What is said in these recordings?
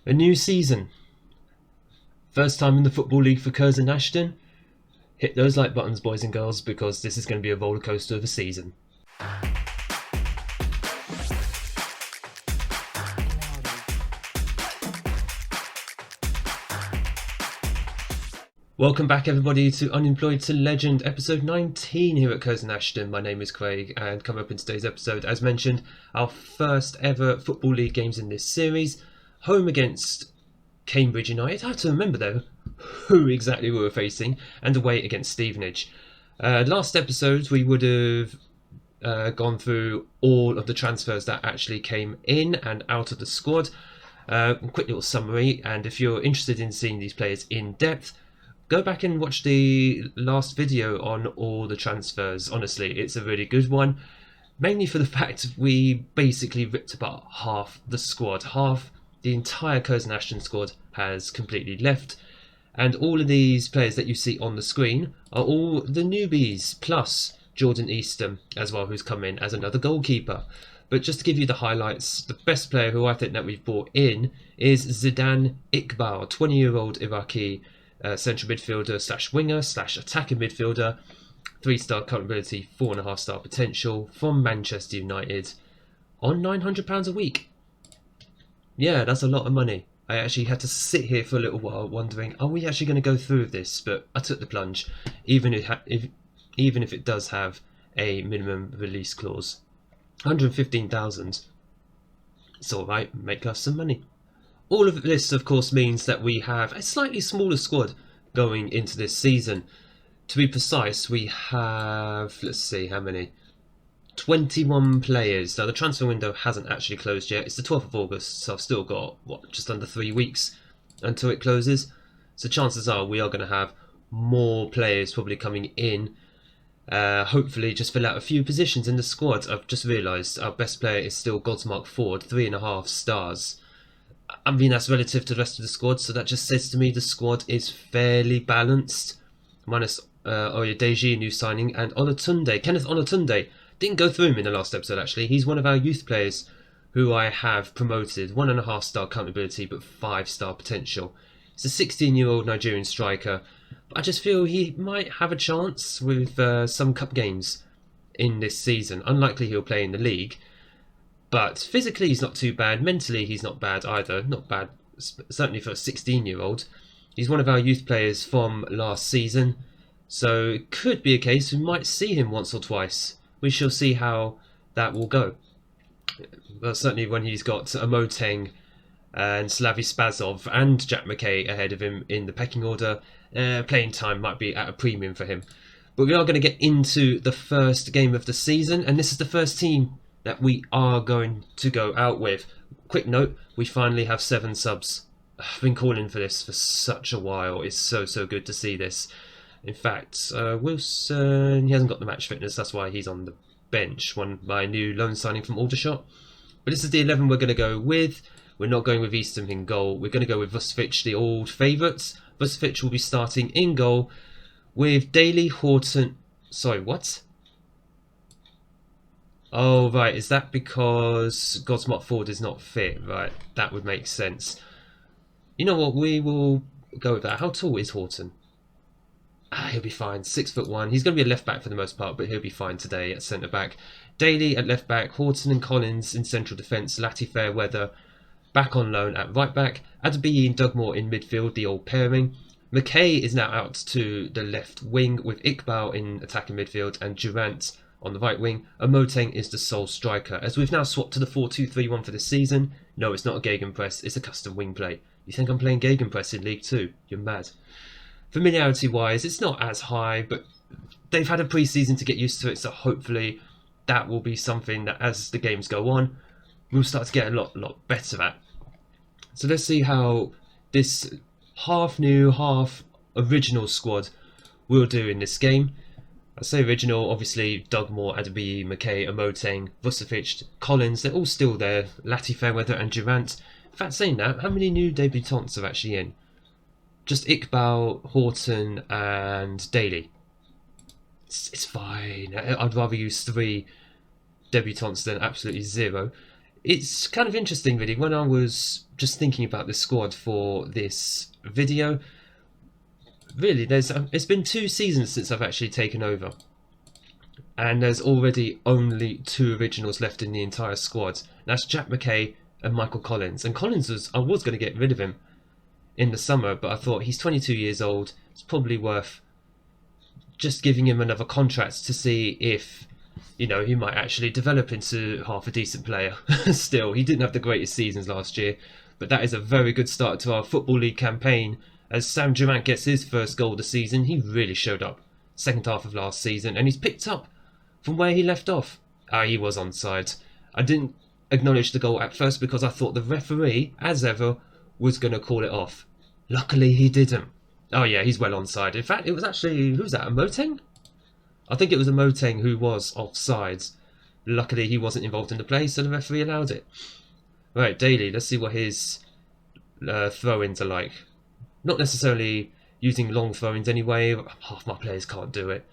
A new season. First time in the Football League for Curzon Ashton. Hit those like buttons, boys and girls, because this is going to be a roller coaster of a season. Welcome back, everybody, to Unemployed to Legend, episode 19 here at Curzon Ashton. My name is Craig, and coming up in today's episode, as mentioned, our first ever Football League games in this series. Home against Cambridge United. I have to remember, though, who exactly we were facing, and away against Stevenage. Last episode, we would have gone through all of the transfers that actually came in and out of the squad. Quick little summary, and if you're interested in seeing these players in depth, go back and watch the last video on all the transfers. Honestly, it's a really good one. Mainly for the fact we basically ripped apart half the squad. Half the entire Curzon Ashton squad has completely left. And all of these players that you see on the screen are all the newbies, plus Jordan Easton as well, who's come in as another goalkeeper. But just to give you the highlights, the best player who I think that we've brought in is Zidan Iqbal, 20-year-old Iraqi central midfielder slash winger slash attacking midfielder, 3-star current ability, 4.5-star potential, from Manchester United, on £900 a week. Yeah, that's a lot of money. I actually had to sit here for a little while wondering, are we actually going to go through with this? But I took the plunge, even if it does have a minimum release clause. 115,000. It's alright, make us some money. All of this, of course, means that we have a slightly smaller squad going into this season. To be precise, we have, let's see, how many? 21 players. Now, the transfer window hasn't actually closed yet. It's the 12th of August, so I've still got, just under 3 weeks until it closes. So chances are we are going to have more players probably coming in. Hopefully just fill out a few positions in the squad. I've just realised our best player is still Godsmark Ford, 3.5 stars. I mean, that's relative to the rest of the squad, so that just says to me the squad is fairly balanced. Minus Oyedeji, new signing, and Olatunde. Kenneth Olatunde. Didn't go through him in the last episode, actually. He's one of our youth players who I have promoted. 1.5-star current ability, but 5-star potential. He's a 16-year-old Nigerian striker. But I just feel he might have a chance with some cup games in this season. Unlikely he'll play in the league. But physically he's not too bad. Mentally he's not bad either. Not bad, certainly for a 16-year-old. He's one of our youth players from last season. So it could be a case we might see him once or twice. We shall see how that will go. Well, certainly when he's got Amoteng and Slavi Spazov and Jack McKay ahead of him in the pecking order, playing time might be at a premium for him. But we are going to get into the first game of the season, and this is the first team that we are going to go out with. Quick note, we finally have 7 subs. I've been calling for this for such a while. It's so good to see this. In fact, Wilson, he hasn't got the match fitness, that's why he's on the bench. My new loan signing from Aldershot. But this is the 11 we're going to go with. We're not going with Easton in goal. We're going to go with Vucevic, the old favourites. Vucevic will be starting in goal with Daly, Horton... Sorry, what? Oh, right. Is that because Godsmark Ford is not fit? Right. That would make sense. You know what? We will go with that. How tall is Horton? He'll be fine. 6'1". He's going to be a left back for the most part, but he'll be fine today at centre back. Daly at left back. Horton and Collins in central defence. Lati Fairweather back on loan at right back. Adebayi and Dugmore in midfield, the old pairing. McKay is now out to the left wing with Iqbal in attacking midfield and Durant on the right wing. Amoteng is the sole striker. As we've now swapped to the 4-2-3-1 for this season. No, it's not a gegenpress, it's a custom wing play. You think I'm playing gegenpress in League 2? You're mad. Familiarity wise, it's not as high, but they've had a pre-season to get used to it, so hopefully that will be something that as the games go on, we'll start to get a lot better at. So let's see how this half new, half original squad will do in this game. I say original, obviously Dugmore, Adebayi, McKay, Amoteng, Vucevic, Collins, they're all still there. Lati Fairweather and Durant. In fact, saying that, how many new debutants are actually in? Just Iqbal, Horton and Daly. It's fine. I'd rather use 3 debutants than absolutely 0. It's kind of interesting, really. When I was just thinking about the squad for this video, really, it's been 2 seasons since I've actually taken over, and there's already only 2 originals left in the entire squad. That's Jack McKay and Michael Collins. And I was going to get rid of him in the summer, but I thought he's 22 years old. It's probably worth just giving him another contract to see if, he might actually develop into half a decent player. Still, he didn't have the greatest seasons last year, but that is a very good start to our Football League campaign. As Sam Durant gets his first goal of the season, he really showed up second half of last season, and he's picked up from where he left off. He was onside. I didn't acknowledge the goal at first because I thought the referee, as ever, was going to call it off. Luckily, he didn't. Oh yeah, he's well onside. In fact, it was actually, who was that, a Moteng? I think it was a Moteng who was offside. Luckily, he wasn't involved in the play, so the referee allowed it. Right, Daly, let's see what his throw-ins are like. Not necessarily using long throw-ins anyway. Half my players can't do it.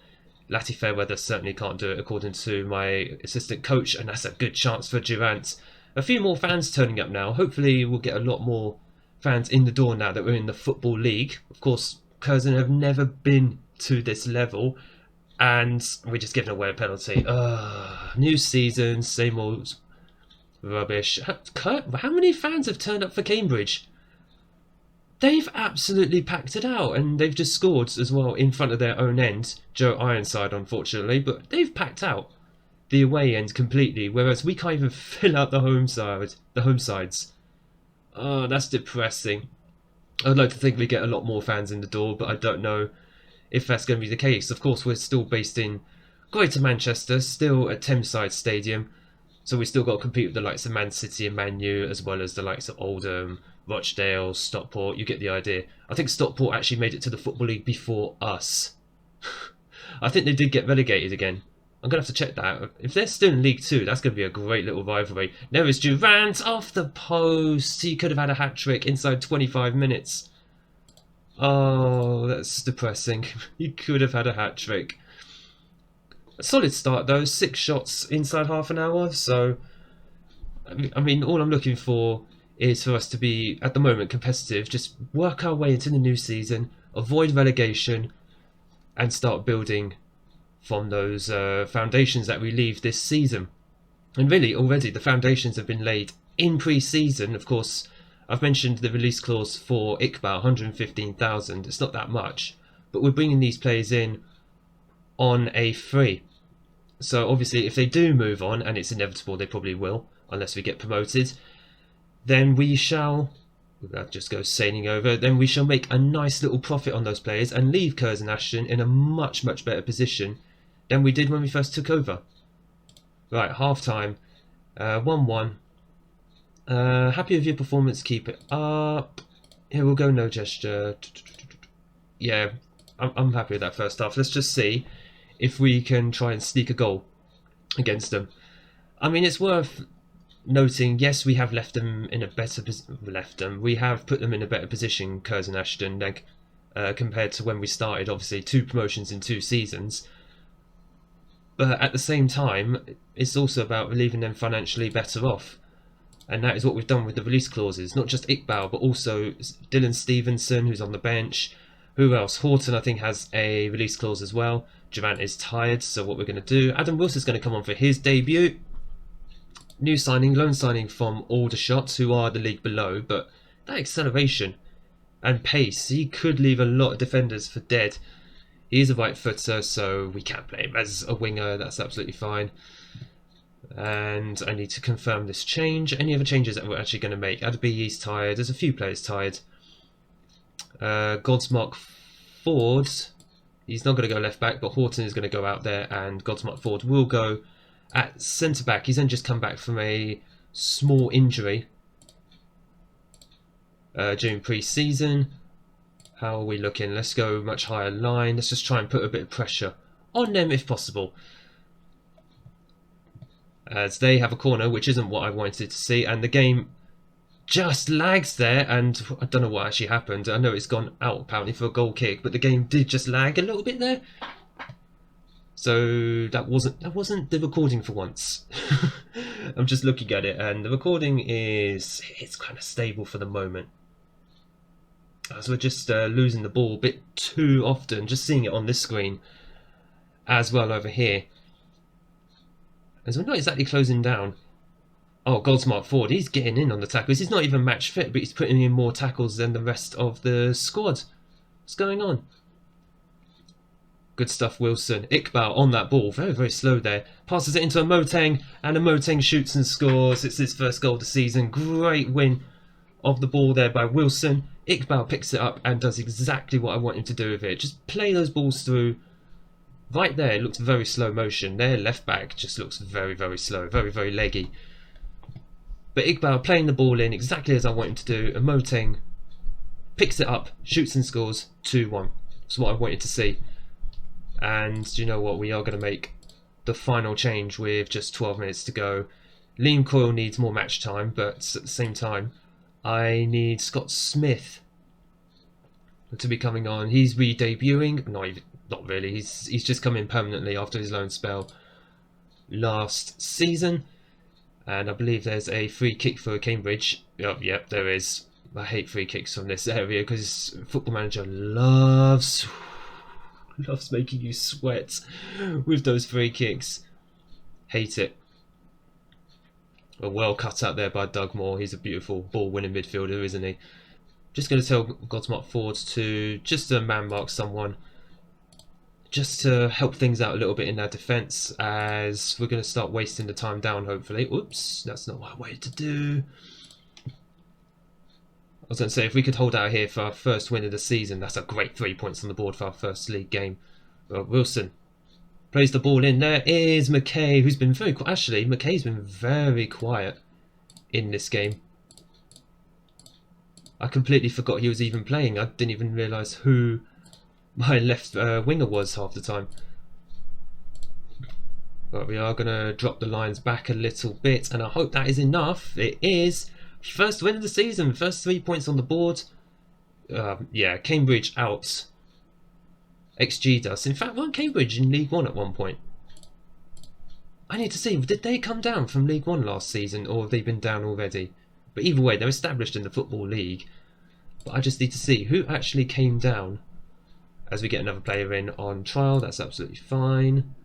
Latty Fairweather certainly can't do it, according to my assistant coach, and that's a good chance for Durant. A few more fans turning up now. Hopefully, we'll get a lot more fans in the door now that we're in the Football League. Of course, Curzon have never been to this level, and we're just giving away a penalty. New season, same old rubbish. How many fans have turned up for Cambridge? They've absolutely packed it out, and they've just scored as well in front of their own end. Joe Ironside, unfortunately, but they've packed out the away end completely, whereas we can't even fill out the home sides. Oh, that's depressing. I'd like to think we get a lot more fans in the door, but I don't know if that's going to be the case. Of course, we're still based in Greater Manchester, still at Thameside Stadium, so we still got to compete with the likes of Man City and Man U, as well as the likes of Oldham, Rochdale, Stockport. You get the idea. I think Stockport actually made it to the Football League before us. I think they did get relegated again. I'm going to have to check that. If they're still in League 2, that's going to be a great little rivalry. There is Durant off the post. He could have had a hat-trick inside 25 minutes. Oh, that's depressing. He could have had a hat-trick. A solid start, though. 6 shots inside half an hour. So, I mean, all I'm looking for is for us to be, at the moment, competitive. Just work our way into the new season, avoid relegation, and start building from those foundations that we leave this season. And really, already, the foundations have been laid in pre-season. Of course, I've mentioned the release clause for Iqbal, 115,000. It's not that much, but we're bringing these players in on a free. So obviously, if they do move on, and it's inevitable they probably will, unless we get promoted, then we shall, that just goes sailing over, then we shall make a nice little profit on those players and leave Curzon Ashton in a much, much better position than we did when we first took over. Right, half-time, 1-1. Happy with your performance, keep it up. Here, we'll go no gesture. Yeah, I'm happy with that first half. Let's just see if we can try and sneak a goal against them. I mean, it's worth noting, yes, we have left them in a better we have put them in a better position, Curzon Ashton, like, compared to when we started. Obviously, 2 promotions in 2 seasons, but at the same time, it's also about leaving them financially better off, and that is what we've done with the release clauses. Not just Iqbal, but also Dylan Stevenson, who's on the bench. Who else? Horton, I think, has a release clause as well. Durant is tired, so what we're going to do, Adam Wilson's going to come on for his debut. New signing, loan signing from Aldershot, who are the league below, but that acceleration and pace, he could leave a lot of defenders for dead. He is a right footer, so we can't play him as a winger, that's absolutely fine. And I need to confirm this change. Any other changes that we're actually going to make? Adbeye's tired, there's a few players tired. Godsmark Ford, he's not going to go left back, but Horton is going to go out there, and Godsmark Ford will go at centre back. He's then just come back from a small injury during pre-season. How are we looking? Let's go much higher line. Let's just try and put a bit of pressure on them if possible, as they have a corner, which isn't what I wanted to see, and the game just lags there, and I don't know what actually happened. I know it's gone out apparently for a goal kick, but the game did just lag a little bit there. So that wasn't the recording for once. I'm just looking at it, and the recording it's kind of stable for the moment. As we're just losing the ball a bit too often, just seeing it on this screen as well over here. As we're not exactly closing down. Oh, Goldsmart Ford, he's getting in on the tackles. He's not even match fit, but he's putting in more tackles than the rest of the squad. What's going on? Good stuff, Wilson. Iqbal on that ball. Very, very slow there. Passes it into a Moteng, and a Moteng shoots and scores. It's his first goal of the season. Great win of the ball there by Wilson. Iqbal picks it up and does exactly what I want him to do with it. Just play those balls through. Right there, it looks very slow motion. Their left back just looks very, very slow. Very, very leggy. But Iqbal playing the ball in exactly as I want him to do. And Moteng picks it up, shoots and scores 2-1. That's what I wanted to see. And do you know what? We are going to make the final change with just 12 minutes to go. Liam Coyle needs more match time, but at the same time, I need Scott Smith to be coming on. He's re-debuting. No, not really. He's just come in permanently after his loan spell last season. And I believe there's a free kick for Cambridge. Yep, there is. I hate free kicks from this area because Football Manager loves making you sweat with those free kicks. Hate it. Well cut out there by Doug Moore. He's a beautiful ball-winning midfielder, isn't he? Just going to tell Goldsmart Ford to just man mark someone, just to help things out a little bit in our defence, as we're going to start wasting the time down, hopefully. Oops, that's not what I wanted to do. I was going to say, if we could hold out here for our first win of the season, that's a great 3 points on the board for our first league game. Well, Wilson plays the ball in. There is McKay, who's been very quiet. Actually, McKay's been very quiet in this game. I completely forgot he was even playing. I didn't even realise who my left winger was half the time. But we are going to drop the lines back a little bit, and I hope that is enough. It is. First win of the season, first 3 points on the board. Yeah, Cambridge out XG'd us. In fact, weren't Cambridge in League One at one point? I need to see, did they come down from League One last season, or have they been down already? But either way, they're established in the Football League. But I just need to see who actually came down. As we get another player in on trial, that's absolutely fine.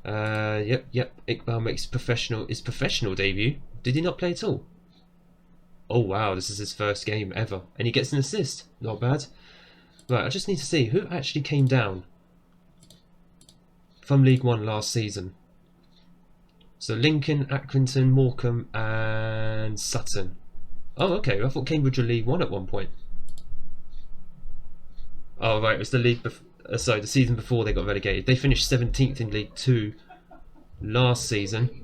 Yep. Iqbal makes his professional debut. Did he not play at all? Oh wow, this is his first game ever. And he gets an assist. Not bad. Right, I just need to see who actually came down from League One last season. So Lincoln, Accrington, Morecambe and Sutton. Oh, okay. I thought Cambridge were League One at one point. Oh, right. It was the the season before they got relegated. They finished 17th in League Two last season.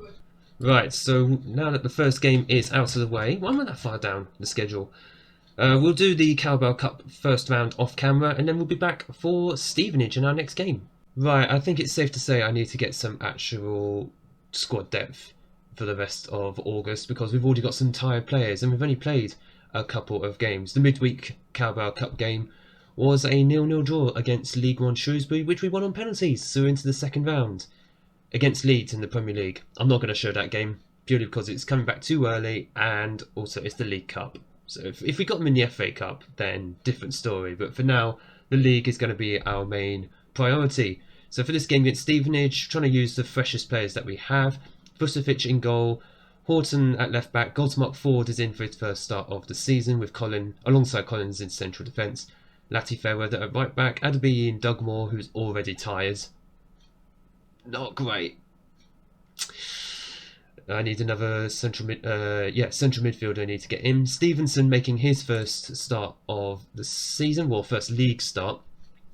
Right, so now that the first game is out of the way, why am I that far down the schedule? We'll do the Carabao Cup first round off camera, and then we'll be back for Stevenage in our next game. Right, I think it's safe to say I need to get some actual squad depth for the rest of August, because we've already got some tired players, and we've only played a couple of games. The midweek Carabao Cup game was a 0-0 draw against League One Shrewsbury, which we won on penalties, so into the second round against Leeds in the Premier League. I'm not going to show that game purely because it's coming back too early, and also it's the League Cup. So if we got them in the FA Cup, then different story. But for now, the league is going to be our main priority. So for this game against Stevenage, trying to use the freshest players that we have. Vucevic in goal, Horton at left back, Goldsmart Ford is in for his first start of the season with alongside Collins in central defence. Lati Fairweather at right back, Adabi and Doug Moore, who's already tired. Not great. I need another central midfielder. I need to get in. Stevenson making his first start of the season, well, first league start.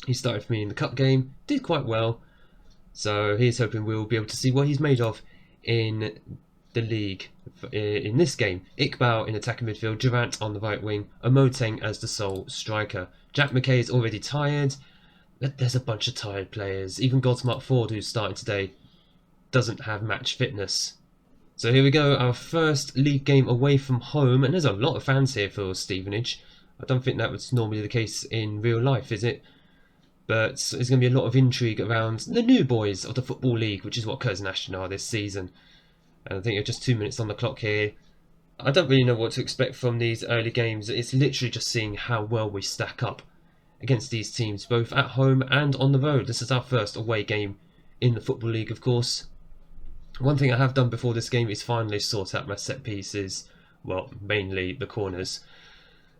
He started for me in the cup game, did quite well. So he's hoping we'll be able to see what he's made of in the league in this game. Iqbal in attacking midfield, Durant on the right wing, Moteng as the sole striker. Jack McKay is already tired. There's a bunch of tired players. Even Goldsmart Ford, who's started today, doesn't have match fitness. So here we go, our first league game away from home, and there's a lot of fans here for Stevenage. I don't think that was normally the case in real life, is it? But there's going to be a lot of intrigue around the new boys of the Football League, which is what Curzon Ashton are this season. And I think you're just 2 minutes on the clock here. I don't really know what to expect from these early games. It's literally just seeing how well we stack up against these teams, both at home and on the road. This is our first away game in the Football League, of course. One thing I have done before this game is finally sort out my set pieces. Well, mainly the corners.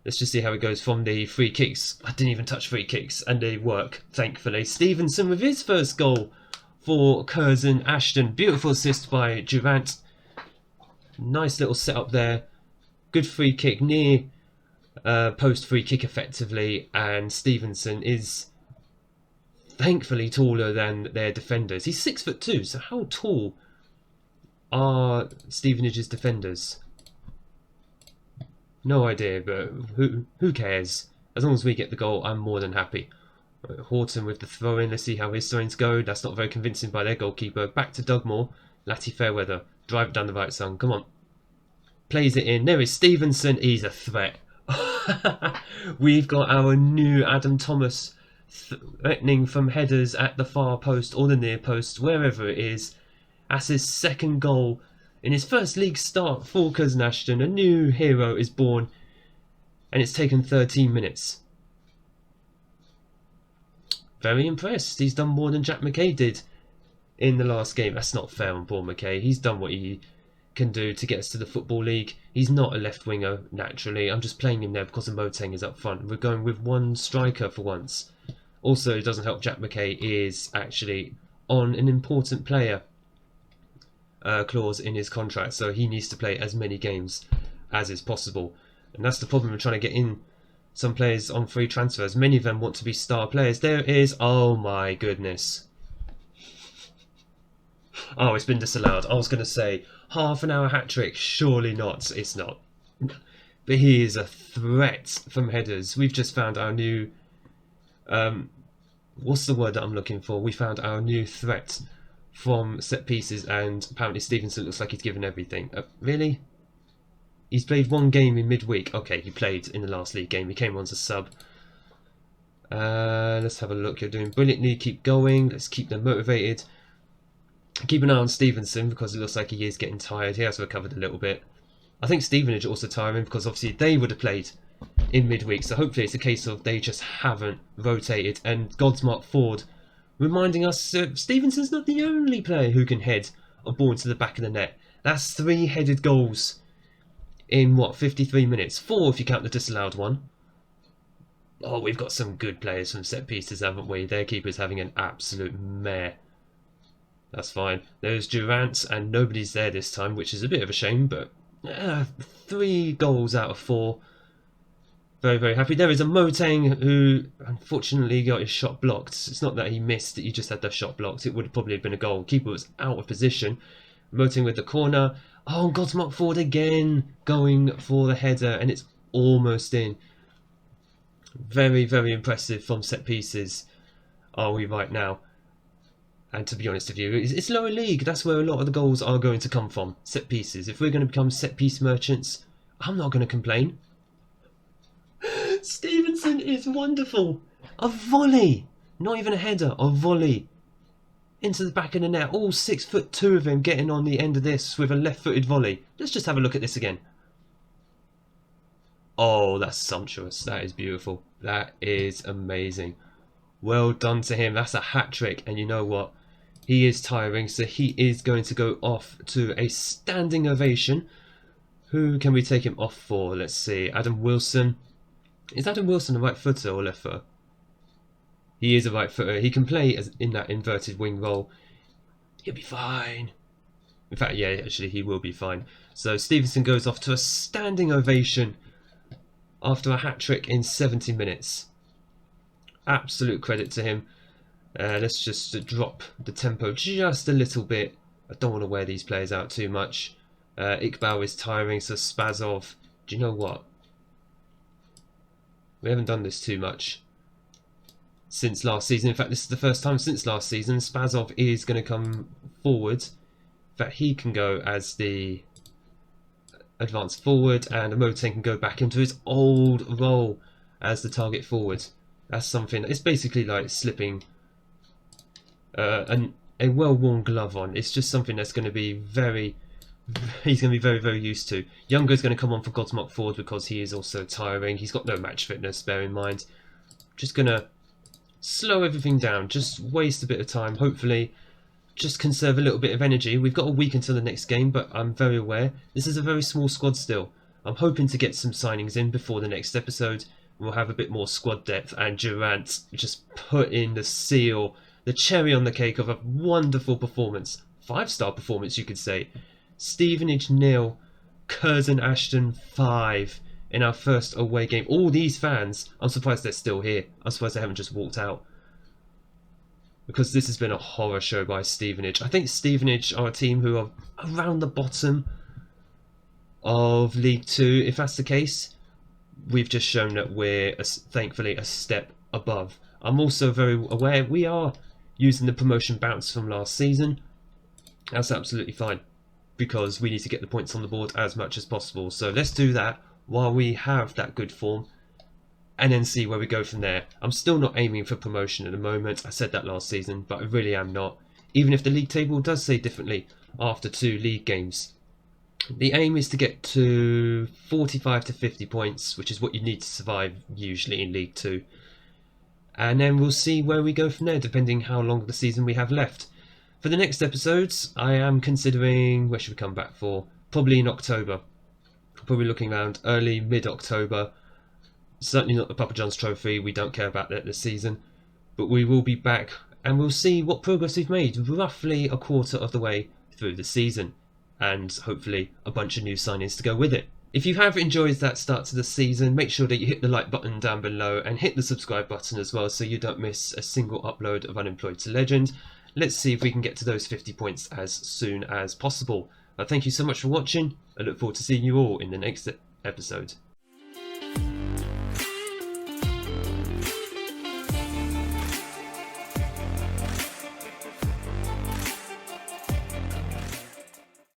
Let's just see how it goes from the free kicks. I didn't even touch free kicks, and they work, thankfully. Stevenson with his first goal for Curzon Ashton. Beautiful assist by Durant. Nice little setup there. Good free kick, near post free kick effectively, and Stevenson is thankfully taller than their defenders. He's 6'2", so how tall are Stevenage's defenders? No idea, but who cares? As long as we get the goal, I'm more than happy. Right, Horton with the throw-in. Let's see how his throw-ins go. That's not very convincing by their goalkeeper. Back to Dugmore. Latty Fairweather. Drive it down the right, son. Come on. Plays it in. There is Stevenson. He's a threat. We've got our new Adam Thomas threatening from headers at the far post or the near post, wherever it is. That's his second goal in his first league start for Curzon Ashton. A new hero is born, and it's taken 13 minutes. Very impressed. He's done more than Jack McKay did in the last game. That's not fair on Paul McKay. He's done what he can do to get us to the Football League. He's not a left winger, naturally. I'm just playing him there because Moteng is up front. We're going with one striker for once. Also, it doesn't help Jack McKay is actually on an important player clause in his contract, so he needs to play as many games as is possible. And that's the problem with trying to get in some players on free transfers. Many of them want to be star players. There it is. Oh my goodness. Oh, it's been disallowed. I was going to say half an hour hat trick. Surely not. It's not. But he is a threat from headers. We've just found our new... what's the word that I'm looking for? We found our new threat from set pieces, and apparently Stevenson looks like he's given everything. Really? He's played one game in midweek. Okay, he played in the last league game. He came on as a sub. Let's have a look. You're doing brilliantly. Keep going. Let's keep them motivated. Keep an eye on Stevenson because it looks like he is getting tired. He has recovered a little bit. I think Stevenage also tiring because obviously they would have played in midweek. So hopefully it's a case of they just haven't rotated. And Godsmark Ford reminding us Stevenson's not the only player who can head a ball into the back of the net. That's 3 headed goals in, what, 53 minutes? 4 if you count the disallowed one. Oh, we've got some good players from set pieces, haven't we? Their keeper's having an absolute mare. That's fine. There's Durant, and nobody's there this time, which is a bit of a shame, but 3 goals out of 4. Very, very happy. There is a Moteng who unfortunately got his shot blocked. It's not that he missed, he just had the shot blocked. It would have probably been a goal. Keeper was out of position. Moteng with the corner. Oh, Godsmark Ford again going for the header, and it's almost in. Very, very impressive from set pieces are we right now. And to be honest with you, it's lower league. That's where a lot of the goals are going to come from. Set pieces. If we're going to become set piece merchants, I'm not going to complain. Stevenson is wonderful. A volley. Not even a header. A volley. Into the back of the net. All 6'2" of him getting on the end of this with a left-footed volley. Let's just have a look at this again. Oh, that's sumptuous. That is beautiful. That is amazing. Well done to him. That's a hat-trick. And you know what? He is tiring, so he is going to go off to a standing ovation. Who can we take him off for? Let's see. Adam Wilson. Is Adam Wilson a right footer or left footer? He is a right footer. He can play as in that inverted wing role. He'll be fine. In fact, yeah, actually, he will be fine. So Stevenson goes off to a standing ovation after a hat-trick in 70 minutes. Absolute credit to him. Let's just drop the tempo just a little bit. I don't want to wear these players out too much. Iqbal is tiring, so Spazov. Do you know what? We haven't done this too much since last season. In fact, this is the first time since last season. Spazov is going to come forward. In fact, he can go as the advanced forward, and Moteng can go back into his old role as the target forward. That's something. It's basically like slipping a well-worn glove on. It's just something that's going to be he's going to be very, very used to. Younger's going to come on for Godsmock forward because he is also tiring. He's got no match fitness, bear in mind. Just going to slow everything down, just waste a bit of time, hopefully just conserve a little bit of energy. We've got a week until the next game, but I'm very aware this is a very small squad still. I'm hoping to get some signings in before the next episode. We'll have a bit more squad depth, and Durant just put in the seal, the cherry on the cake of a wonderful performance. 5-star performance, you could say. Stevenage 0, Curzon Ashton 5 in our first away game. All these fans, I'm surprised they're still here. I'm surprised they haven't just walked out, because this has been a horror show by Stevenage. I think Stevenage are a team who are around the bottom of League 2. If that's the case, we've just shown that we're thankfully a step above. I'm also very aware we are using the promotion bounce from last season. That's absolutely fine, because we need to get the points on the board as much as possible. So let's do that while we have that good form, and then see where we go from there. I'm still not aiming for promotion at the moment. I said that last season, but I really am not. Even if the league table does say differently after 2 league games. The aim is to get to 45 to 50 points, which is what you need to survive usually in League 2. And then we'll see where we go from there, depending how long the season we have left. For the next episodes, I am considering, where should we come back for? Probably in October. Probably looking around early, mid-October. Certainly not the Papa John's Trophy, we don't care about that this season. But we will be back, and we'll see what progress we've made, roughly a quarter of the way through the season. And hopefully a bunch of new signings to go with it. If you have enjoyed that start to the season, make sure that you hit the like button down below and hit the subscribe button as well, so you don't miss a single upload of Unemployed to Legend. Let's see if we can get to those 50 points as soon as possible. Thank you so much for watching. I look forward to seeing you all in the next episode.